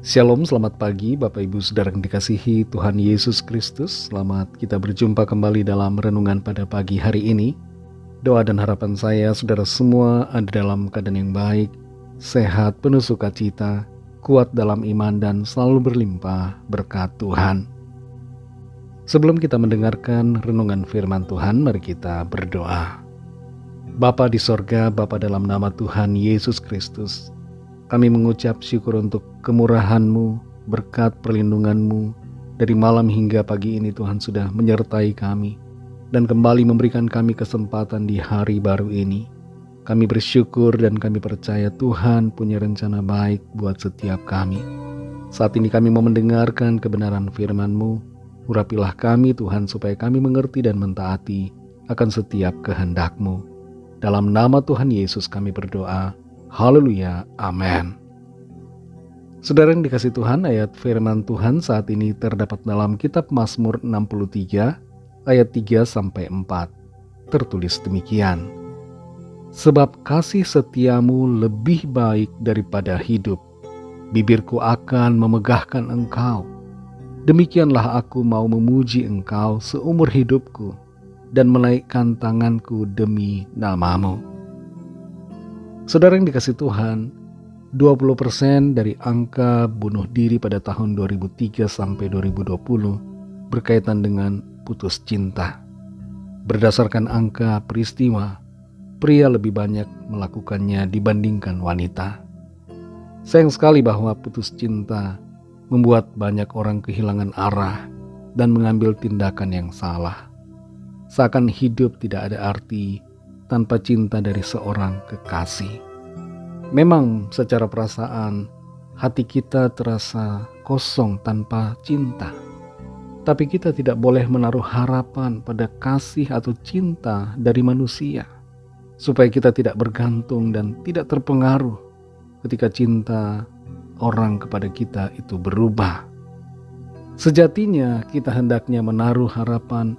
Shalom, selamat pagi Bapak Ibu Saudara yang dikasihi Tuhan Yesus Kristus. Selamat kita berjumpa kembali dalam renungan pada pagi hari ini. Doa dan harapan saya saudara semua ada dalam keadaan yang baik, sehat, penuh sukacita, kuat dalam iman dan selalu berlimpah berkat Tuhan. Sebelum kita mendengarkan renungan firman Tuhan, mari kita berdoa. Bapa di sorga, Bapa dalam nama Tuhan Yesus Kristus, kami mengucap syukur untuk kemurahan-Mu, berkat perlindungan-Mu. Dari malam hingga pagi ini Tuhan sudah menyertai kami dan kembali memberikan kami kesempatan di hari baru ini. Kami bersyukur dan kami percaya Tuhan punya rencana baik buat setiap kami. Saat ini kami mau mendengarkan kebenaran firman-Mu. Urapilah kami Tuhan supaya kami mengerti dan mentaati akan setiap kehendak-Mu. Dalam nama Tuhan Yesus kami berdoa. Haleluya, amin. Saudara yang dikasih Tuhan, ayat firman Tuhan saat ini terdapat dalam kitab Mazmur 63 ayat 3-4. Tertulis demikian. Sebab kasih setiamu lebih baik daripada hidup, bibirku akan memegahkan Engkau. Demikianlah aku mau memuji Engkau seumur hidupku dan menaikkan tanganku demi nama-Mu. Saudara yang dikasih Tuhan, 20% dari angka bunuh diri pada tahun 2003 sampai 2020 berkaitan dengan putus cinta. Berdasarkan angka peristiwa, pria lebih banyak melakukannya dibandingkan wanita. Sayang sekali bahwa putus cinta membuat banyak orang kehilangan arah dan mengambil tindakan yang salah. Seakan hidup tidak ada arti tanpa cinta dari seorang kekasih. Memang secara perasaan hati kita terasa kosong tanpa cinta. Tapi kita tidak boleh menaruh harapan pada kasih atau cinta dari manusia, supaya kita tidak bergantung dan tidak terpengaruh ketika cinta orang kepada kita itu berubah. Sejatinya kita hendaknya menaruh harapan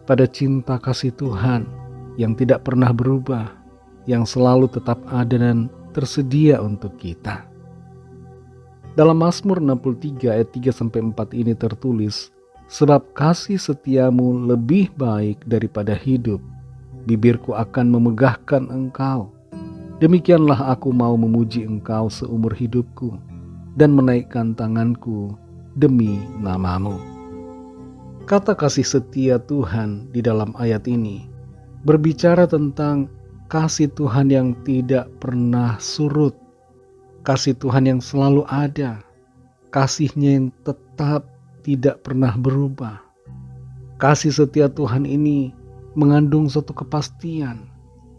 pada cinta kasih Tuhan yang tidak pernah berubah, yang selalu tetap ada dan tersedia untuk kita. Dalam Mazmur 63 ayat 3-4 ini tertulis, sebab kasih setiamu lebih baik daripada hidup, bibirku akan memegahkan Engkau. Demikianlah aku mau memuji Engkau seumur hidupku dan menaikkan tanganku demi nama-Mu. Kata kasih setia Tuhan di dalam ayat ini berbicara tentang kasih Tuhan yang tidak pernah surut, kasih Tuhan yang selalu ada, kasih-Nya yang tetap tidak pernah berubah. Kasih setia Tuhan ini mengandung suatu kepastian,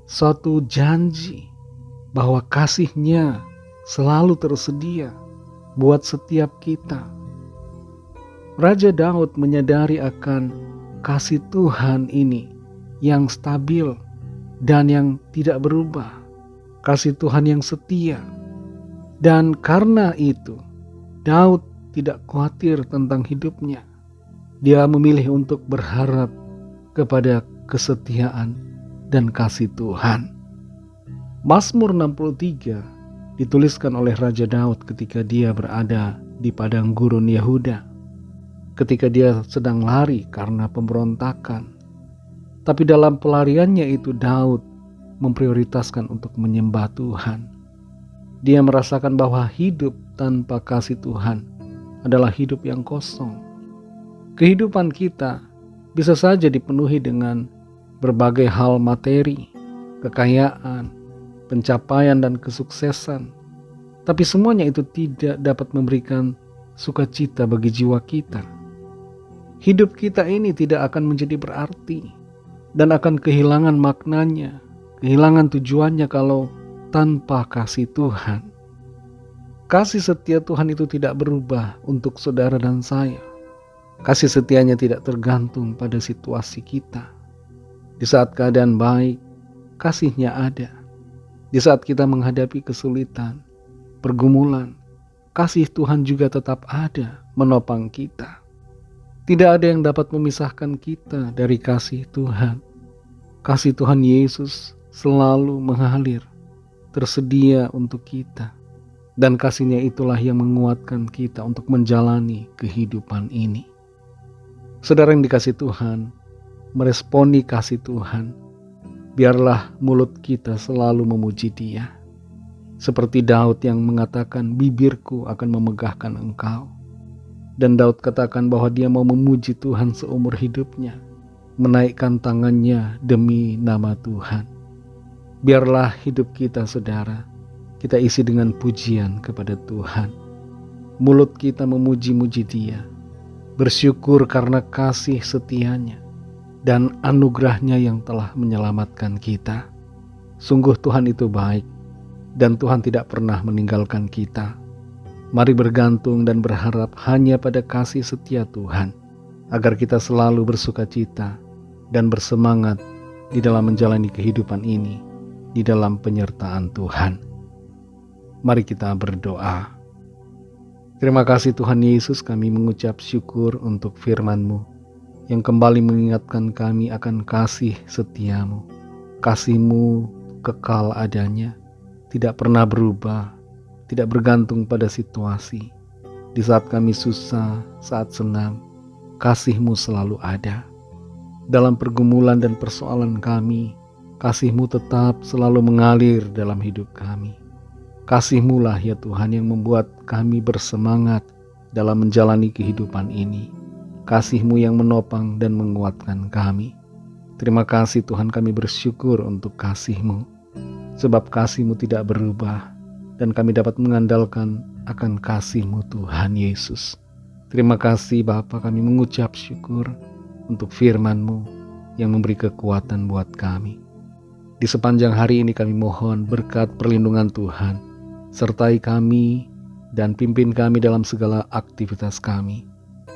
suatu janji bahwa kasih-Nya selalu tersedia buat setiap kita. Raja Daud menyadari akan kasih Tuhan ini yang stabil dan yang tidak berubah, kasih Tuhan yang setia. Dan karena itu, Daud tidak khawatir tentang hidupnya. Dia memilih untuk berharap kepada kesetiaan dan kasih Tuhan. Mazmur 63 dituliskan oleh Raja Daud ketika dia berada di padang gurun Yehuda, ketika dia sedang lari karena pemberontakan. Tapi dalam pelariannya itu Daud memprioritaskan untuk menyembah Tuhan. Dia merasakan bahwa hidup tanpa kasih Tuhan adalah hidup yang kosong. Kehidupan kita bisa saja dipenuhi dengan berbagai hal materi, kekayaan, pencapaian dan kesuksesan. Tapi semuanya itu tidak dapat memberikan sukacita bagi jiwa kita. Hidup kita ini tidak akan menjadi berarti dan akan kehilangan maknanya, kehilangan tujuannya kalau tanpa kasih Tuhan. Kasih setia Tuhan itu tidak berubah untuk saudara dan saya. Kasih setianya tidak tergantung pada situasi kita. Di saat keadaan baik, kasih-Nya ada. Di saat kita menghadapi kesulitan, pergumulan, kasih Tuhan juga tetap ada menopang kita. Tidak ada yang dapat memisahkan kita dari kasih Tuhan. Kasih Tuhan Yesus selalu mengalir, tersedia untuk kita. Dan kasih-Nya itulah yang menguatkan kita untuk menjalani kehidupan ini. Saudara yang dikasihi Tuhan, meresponi kasih Tuhan, biarlah mulut kita selalu memuji Dia. Seperti Daud yang mengatakan, bibirku akan memegahkan Engkau. Dan Daud katakan bahwa dia mau memuji Tuhan seumur hidupnya, menaikkan tangannya demi nama Tuhan. Biarlah hidup kita, saudara, kita isi dengan pujian kepada Tuhan. Mulut kita memuji-muji Dia, bersyukur karena kasih setia-Nya dan anugerah-Nya yang telah menyelamatkan kita. Sungguh Tuhan itu baik, dan Tuhan tidak pernah meninggalkan kita. Mari bergantung dan berharap hanya pada kasih setia Tuhan, agar kita selalu bersukacita dan bersemangat di dalam menjalani kehidupan ini, di dalam penyertaan Tuhan. Mari kita berdoa. Terima kasih Tuhan Yesus, kami mengucap syukur untuk firman-Mu yang kembali mengingatkan kami akan kasih setia-Mu. Kasih-Mu kekal adanya, tidak pernah berubah, tidak bergantung pada situasi. Di saat kami susah, saat senang, kasih-Mu selalu ada. Dalam pergumulan dan persoalan kami, kasih-Mu tetap selalu mengalir dalam hidup kami. Kasih-Mu lah ya Tuhan yang membuat kami bersemangat dalam menjalani kehidupan ini. Kasih-Mu yang menopang dan menguatkan kami. Terima kasih Tuhan, kami bersyukur untuk kasih-Mu. Sebab kasih-Mu tidak berubah dan kami dapat mengandalkan akan kasih-Mu Tuhan Yesus. Terima kasih Bapa, kami mengucap syukur untuk firman-Mu yang memberi kekuatan buat kami. Di sepanjang hari ini kami mohon berkat perlindungan Tuhan, sertai kami dan pimpin kami dalam segala aktivitas kami,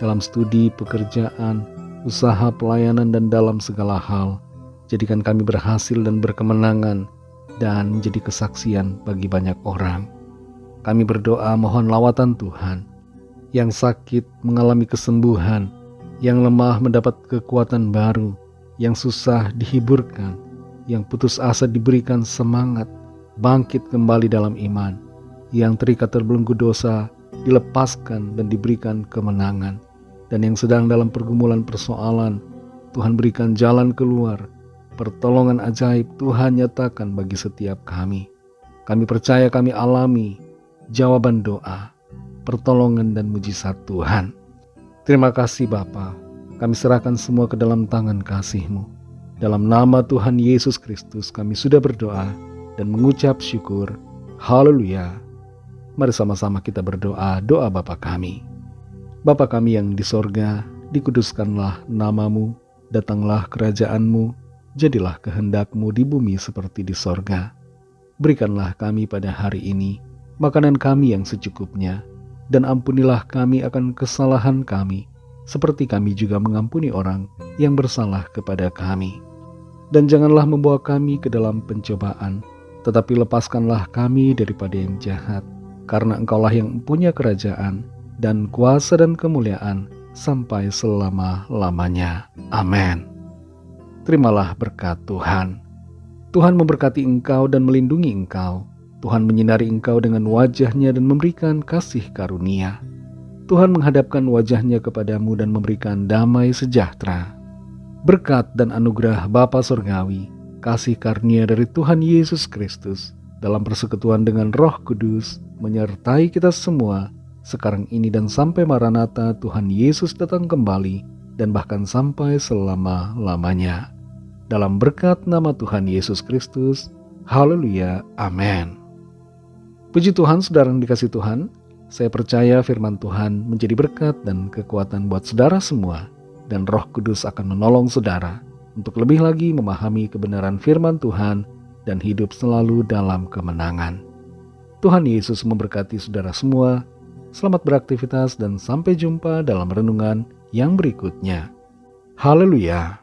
dalam studi, pekerjaan, usaha, pelayanan, dan dalam segala hal. Jadikan kami berhasil dan berkemenangan dan menjadi kesaksian bagi banyak orang. Kami berdoa mohon lawatan Tuhan, yang sakit mengalami kesembuhan, yang lemah mendapat kekuatan baru, yang susah dihiburkan, yang putus asa diberikan semangat, bangkit kembali dalam iman, yang terikat terbelenggu dosa dilepaskan dan diberikan kemenangan, dan yang sedang dalam pergumulan persoalan, Tuhan berikan jalan keluar, pertolongan ajaib Tuhan nyatakan bagi setiap kami. Kami percaya kami alami jawaban doa, pertolongan dan mujizat Tuhan. Terima kasih Bapa, kami serahkan semua ke dalam tangan kasih-Mu. Dalam nama Tuhan Yesus Kristus kami sudah berdoa dan mengucap syukur. Haleluya. Mari sama-sama kita berdoa doa Bapa kami. Bapa kami yang di sorga, dikuduskanlah nama-Mu, datanglah kerajaan-Mu, jadilah kehendak-Mu di bumi seperti di sorga. Berikanlah kami pada hari ini makanan kami yang secukupnya, dan ampunilah kami akan kesalahan kami, seperti kami juga mengampuni orang yang bersalah kepada kami. Dan janganlah membawa kami ke dalam pencobaan, tetapi lepaskanlah kami daripada yang jahat, karena Engkaulah yang punya kerajaan, dan kuasa dan kemuliaan, sampai selama-lamanya. Amin. Terimalah berkat Tuhan. Tuhan memberkati engkau dan melindungi engkau. Tuhan menyinari engkau dengan wajah-Nya dan memberikan kasih karunia. Tuhan menghadapkan wajah-Nya kepadamu dan memberikan damai sejahtera. Berkat dan anugerah Bapa Surgawi, kasih karunia dari Tuhan Yesus Kristus, dalam persekutuan dengan Roh Kudus, menyertai kita semua, sekarang ini dan sampai Maranatha Tuhan Yesus datang kembali, dan bahkan sampai selama-lamanya. Dalam berkat nama Tuhan Yesus Kristus, haleluya, amin. Puji Tuhan, saudara yang dikasihi Tuhan, saya percaya firman Tuhan menjadi berkat dan kekuatan buat saudara semua, dan Roh Kudus akan menolong saudara untuk lebih lagi memahami kebenaran firman Tuhan dan hidup selalu dalam kemenangan. Tuhan Yesus memberkati saudara semua. Selamat beraktivitas dan sampai jumpa dalam renungan yang berikutnya. Haleluya.